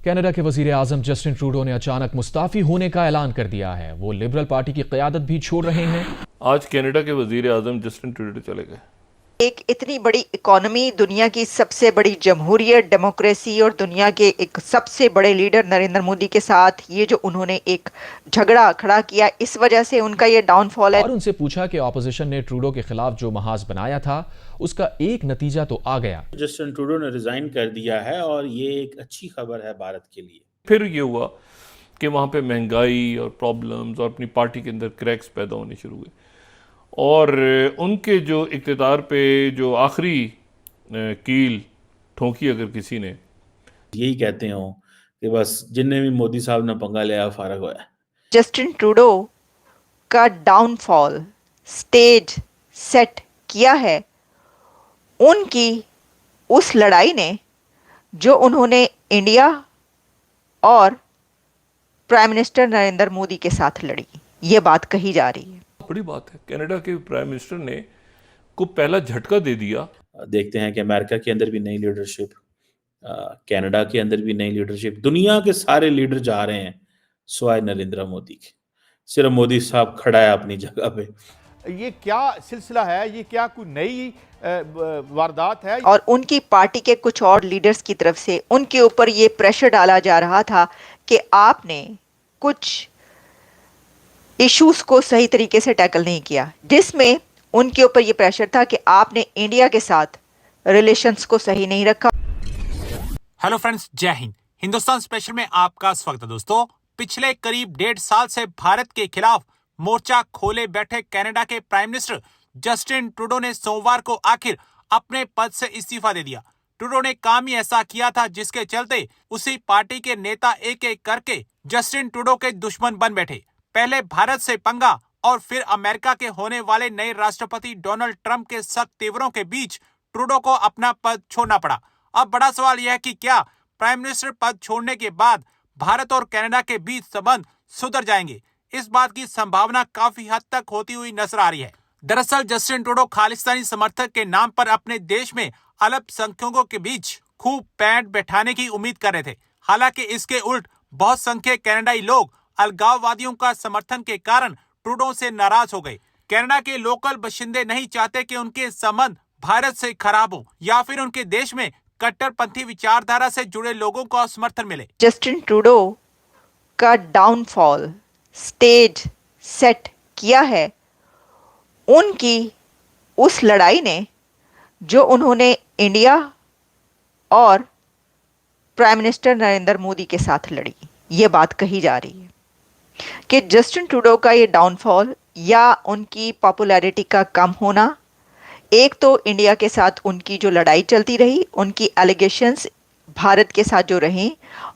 Canada के वजीर आजम Justin Trudeau ने अचानक मुस्ताफी होने का ऐलान कर दिया है। वो लिबरल पार्टी की क़यादत भी छोड़ रहे हैं। आज कनाडा के वजीर आजम जस्टिन ट्रूडो चले गए। एक इतनी बड़ी इकोनॉमी, दुनिया की सबसे बड़ी जमहूरियत, डेमोक्रेसी और दुनिया के एक सबसे बड़े लीडर नरेंद्र मोदी के साथ ये जो उन्होंने एक झगड़ा खड़ा किया, इस वजह से उनका ये डाउनफॉल है। और उनसे पूछा कि ऑपोजिशन ने ट्रूडो के खिलाफ जो महाज बनाया था उसका एक नतीजा तो आ गया। जस्टिन ट्रूडो ने रिजाइन कर दिया है और ये एक अच्छी खबर है भारत के लिए। फिर ये हुआ कि वहाँ पे महंगाई और प्रॉब्लम्स और अपनी पार्टी के अंदर क्रैक्स पैदा होने शुरू हुए और उनके जो इक़्तिदार पे जो आखिरी कील ठोंकी अगर किसी ने, यही कहते हो कि बस जिनने भी मोदी साहब ने पंगा लिया फारग हुआ है। जस्टिन ट्रूडो का डाउनफॉल स्टेज सेट किया है उनकी उस लड़ाई ने जो उन्होंने इंडिया और प्राइम मिनिस्टर नरेंद्र मोदी के साथ लड़ी। ये बात कही जा रही है। बड़ी बात है, कनाडा के प्राइम मिनिस्टर ने को पहला झटका दे दिया। देखते हैं कि अमेरिका के अंदर भी नई लीडरशिप, कनाडा के अंदर भी नई लीडरशिप, दुनिया के सारे लीडर जा रहे हैं सिवाय नरेंद्र मोदी के। सिर्फ मोदी साहब खड़ा है अपनी जगह पे। ये क्या सिलसिला है? ये क्या कोई नई वारदात है? और उनकी पार्टी के कुछ और लीडर्स की तरफ से उनके ऊपर ये प्रेशर डाला जा रहा था कि आपने कुछ इश्यूज को सही तरीके से टैकल नहीं किया, जिसमें उनके ऊपर ये प्रेशर था कि आपने इंडिया के साथ रिलेशंस को सही नहीं रखा। हेलो फ्रेंड्स, जय हिंद। हिंदुस्तान स्पेशल में आपका स्वागत है। दोस्तों, पिछले करीब 1.5 साल से भारत के खिलाफ मोर्चा खोले बैठे कनाडा के प्राइम मिनिस्टर जस्टिन ट्रूडो ने सोमवार को आखिर अपने पद से इस्तीफा दे दिया। ट्रूडो ने काम ही ऐसा किया था जिसके चलते उसी पार्टी के नेता एक एक करके जस्टिन ट्रूडो के दुश्मन बन बैठे। पहले भारत से पंगा और फिर अमेरिका के होने वाले नए राष्ट्रपति डोनाल्ड ट्रंप के सख्त तेवरों के बीच ट्रूडो को अपना पद छोड़ना पड़ा। अब बड़ा सवाल यह है कि क्या प्राइम मिनिस्टर पद छोड़ने के बाद भारत और कनाडा के बीच संबंध सुधर जाएंगे? इस बात की संभावना काफी हद तक होती हुई नजर आ रही है। दरअसल जस्टिन ट्रूडो खालिस्तानी समर्थक के नाम पर अपने देश में अल्पसंख्यकों के बीच खूब पैंट बैठाने की उम्मीद कर रहे थे। हालांकि इसके उल्ट बहुत संख्यक कनाडाई लोग अलगाववादियों का समर्थन के कारण ट्रूडो से नाराज हो गए। कनाडा के लोकल बाशिंदे नहीं चाहते कि उनके संबंध भारत से खराब हो या फिर उनके देश में कट्टरपंथी विचारधारा से जुड़े लोगों को समर्थन मिले। जस्टिन ट्रूडो का डाउनफॉल स्टेज सेट किया है उनकी उस लड़ाई ने जो उन्होंने इंडिया और प्राइम मिनिस्टर नरेंद्र मोदी के साथ लड़ी। ये बात कही जा रही है कि जस्टिन ट्रूडो का ये डाउनफॉल या उनकी पॉपुलैरिटी का कम होना, एक तो इंडिया के साथ उनकी जो लड़ाई चलती रही, उनकी एलिगेशंस भारत के साथ जो रहीं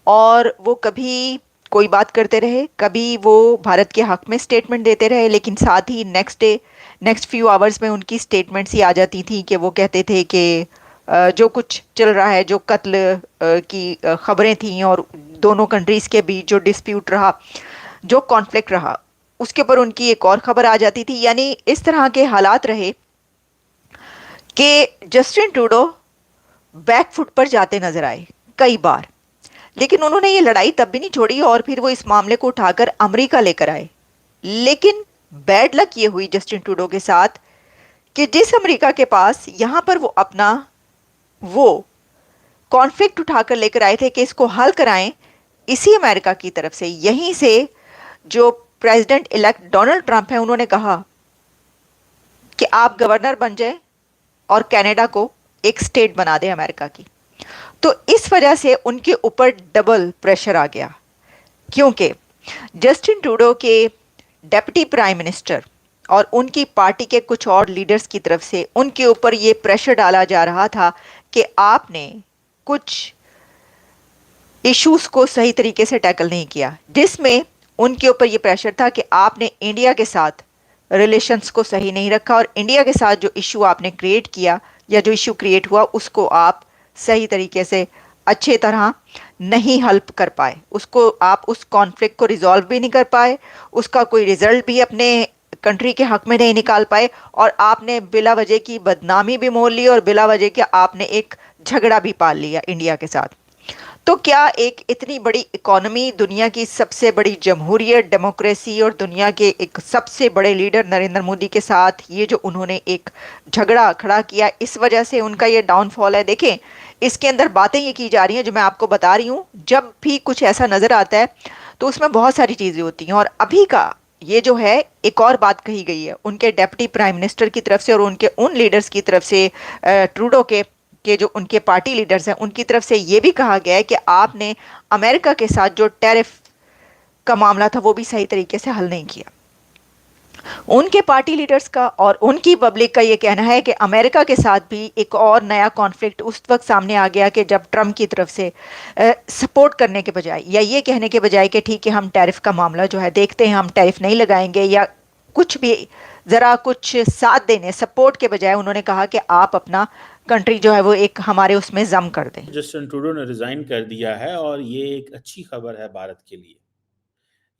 और वो कभी कोई बात करते रहे, कभी वो भारत के हक में स्टेटमेंट देते रहे, लेकिन साथ ही नेक्स्ट फ्यू आवर्स में उनकी स्टेटमेंट्स ही आ जाती थी कि वो कहते थे कि जो कुछ चल रहा है, जो कत्ल की खबरें थीं और दोनों कंट्रीज़ के बीच जो डिस्प्यूट रहा, जो कॉन्फ्लिक्ट रहा, उसके ऊपर उनकी एक और खबर आ जाती थी। यानी इस तरह के हालात रहे कि जस्टिन ट्रूडो बैक फुट पर जाते नजर आए कई बार, लेकिन उन्होंने ये लड़ाई तब भी नहीं छोड़ी और फिर वो इस मामले को उठाकर अमेरिका लेकर आए। लेकिन बैड लक ये हुई जस्टिन ट्रूडो के साथ कि जिस अमेरिका के पास यहाँ पर वो अपना वो कॉन्फ्लिक्ट उठाकर लेकर आए थे कि इसको हल कराएं, इसी अमेरिका की तरफ से, यहीं से जो प्रेसिडेंट इलेक्ट डोनाल्ड ट्रंप है, उन्होंने कहा कि आप गवर्नर बन जाए और कनाडा को एक स्टेट बना दे अमेरिका की। तो इस वजह से उनके ऊपर डबल प्रेशर आ गया, क्योंकि जस्टिन ट्रूडो के डेप्यूटी प्राइम मिनिस्टर और उनकी पार्टी के कुछ और लीडर्स की तरफ से उनके ऊपर ये प्रेशर डाला जा रहा था कि आपने कुछ इश्यूज को सही तरीके से टैकल नहीं किया, जिसमें उनके ऊपर ये प्रेशर था कि आपने इंडिया के साथ रिलेशंस को सही नहीं रखा और इंडिया के साथ जो इशू आपने क्रिएट किया या जो इशू क्रिएट हुआ उसको आप सही तरीके से अच्छे तरह नहीं हल कर पाए, उसको आप उस कॉन्फ्लिक्ट को रिजॉल्व भी नहीं कर पाए, उसका कोई रिजल्ट भी अपने कंट्री के हक में नहीं निकाल पाए और आपने बिला वजह की बदनामी भी मोल ली और बिला वजह के आपने एक झगड़ा भी पाल लिया इंडिया के साथ। तो क्या एक इतनी बड़ी इकोनॉमी, दुनिया की सबसे बड़ी जमहूरियत, डेमोक्रेसी और दुनिया के एक सबसे बड़े लीडर नरेंद्र मोदी के साथ ये जो उन्होंने एक झगड़ा खड़ा किया, इस वजह से उनका ये डाउनफॉल है? देखें, इसके अंदर बातें ये की जा रही हैं जो मैं आपको बता रही हूँ। जब भी कुछ ऐसा नजर आता है तो उसमें बहुत सारी चीजें होती हैं, और अभी का ये जो है, एक और बात कही गई है उनके डेप्टी प्राइम मिनिस्टर की तरफ से और उनके उन लीडर्स की तरफ से, ट्रूडो के जो उनके पार्टी लीडर्स हैं उनकी तरफ से ये भी कहा गया है कि आपने अमेरिका के साथ जो टैरिफ का मामला था वो भी सही तरीके से हल नहीं किया। उनके पार्टी लीडर्स का और उनकी पब्लिक का ये कहना है कि अमेरिका के साथ भी एक और नया कॉन्फ्लिक्ट उस वक्त सामने आ गया कि जब ट्रम्प की तरफ से सपोर्ट करने के बजाय, या ये कहने के बजाय कि ठीक है हम टैरिफ का मामला जो है देखते हैं, हम टैरिफ नहीं लगाएंगे या कुछ भी, ज़रा कुछ साथ देने, सपोर्ट के बजाय उन्होंने कहा कि आप अपना कंट्री जो है वो एक हमारे उसमें जम कर दें। जस्टिन ट्रूडो ने रिजाइन कर दिया है और ये एक अच्छी खबर है भारत के लिए।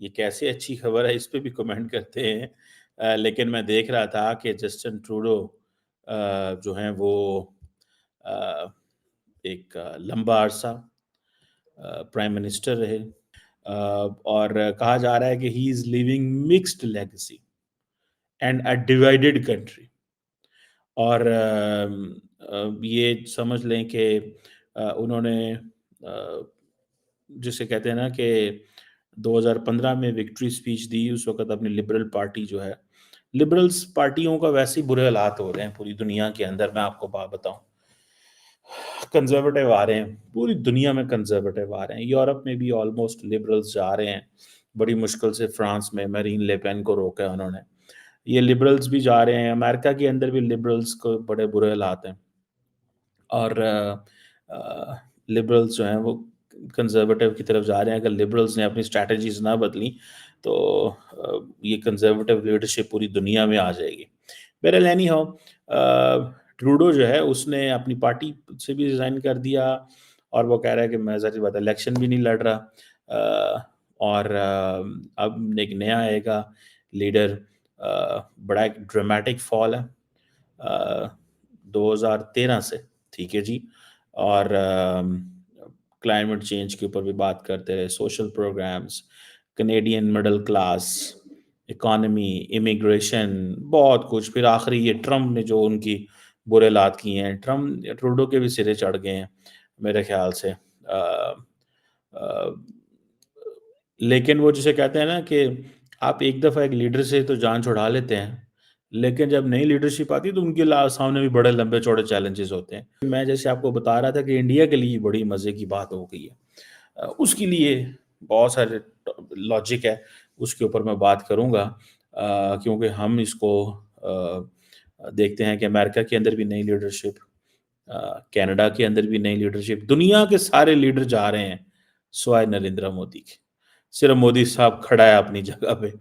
ये कैसे अच्छी खबर है इस पे भी कमेंट करते हैं। लेकिन मैं देख रहा था कि जस्टिन ट्रूडो जो हैं वो अ, एक लंबा अरसा प्राइम मिनिस्टर रहे, और कहा जा रहा है कि he is living mixed legacy and a divided country. और ये समझ लें कि उन्होंने जिसे कहते हैं ना कि 2015 में विक्ट्री स्पीच दी। उस वक्त अपनी लिबरल पार्टी जो है, लिबरल्स पार्टियों का वैसे ही बुरे हालात हो रहे हैं पूरी दुनिया के अंदर। मैं आपको बात बताऊं, कंजर्वेटिव आ रहे हैं, पूरी दुनिया में कंजर्वेटिव आ रहे हैं। यूरोप में भी ऑलमोस्ट लिबरल्स जा रहे हैं। बड़ी मुश्किल से फ्रांस में मैरीन ले पेन को रोका उन्होंने। ये लिबरल्स भी जा रहे हैं। अमेरिका के अंदर भी लिबरल्स को बड़े बुरे हालात हैं, और लिबरल्स जो हैं वो कंजर्वेटिव की तरफ जा रहे हैं। अगर लिबरल्स ने अपनी स्ट्रैटेजीज ना बदली तो ये कंजर्वेटिव लीडरशिप पूरी दुनिया में आ जाएगी। बहरहाल एनी हाउ, ट्रूडो जो है उसने अपनी पार्टी से भी रिजाइन कर दिया, और वो कह रहा है कि मैं ज़ाहिर बात है इलेक्शन भी नहीं लड़ रहा। और अब एक नया आएगा लीडर। बड़ा एक ड्रामेटिक फॉल है 2013 से, ठीक है जी। और क्लाइमेट चेंज के ऊपर भी बात करते रहे, social programmes, Canadian middle class, economy, immigration, बहुत कुछ। फिर आखिरी ये ट्रम्प ने जो उनकी बुरे हालात किए हैं, ट्रम्प ट्रूडो के भी सिरे चढ़ गए हैं मेरे ख्याल से। लेकिन वो जिसे कहते हैं ना कि आप एक दफ़ा एक लीडर से तो जान छुड़ा लेते हैं, लेकिन जब नई लीडरशिप आती है तो उनके सामने भी बड़े लंबे चौड़े चैलेंजेस होते हैं। मैं जैसे आपको बता रहा था कि इंडिया के लिए बड़ी मज़े की बात हो गई है। उसके लिए बहुत सारे लॉजिक है, उसके ऊपर मैं बात करूँगा, क्योंकि हम इसको देखते हैं कि अमेरिका के अंदर भी नई लीडरशिप, कनाडा के अंदर भी नई लीडरशिप, दुनिया के सारे लीडर जा रहे हैं सिवाय नरेंद्र मोदी के। सिर्फ मोदी साहब खड़ा है अपनी जगह पे।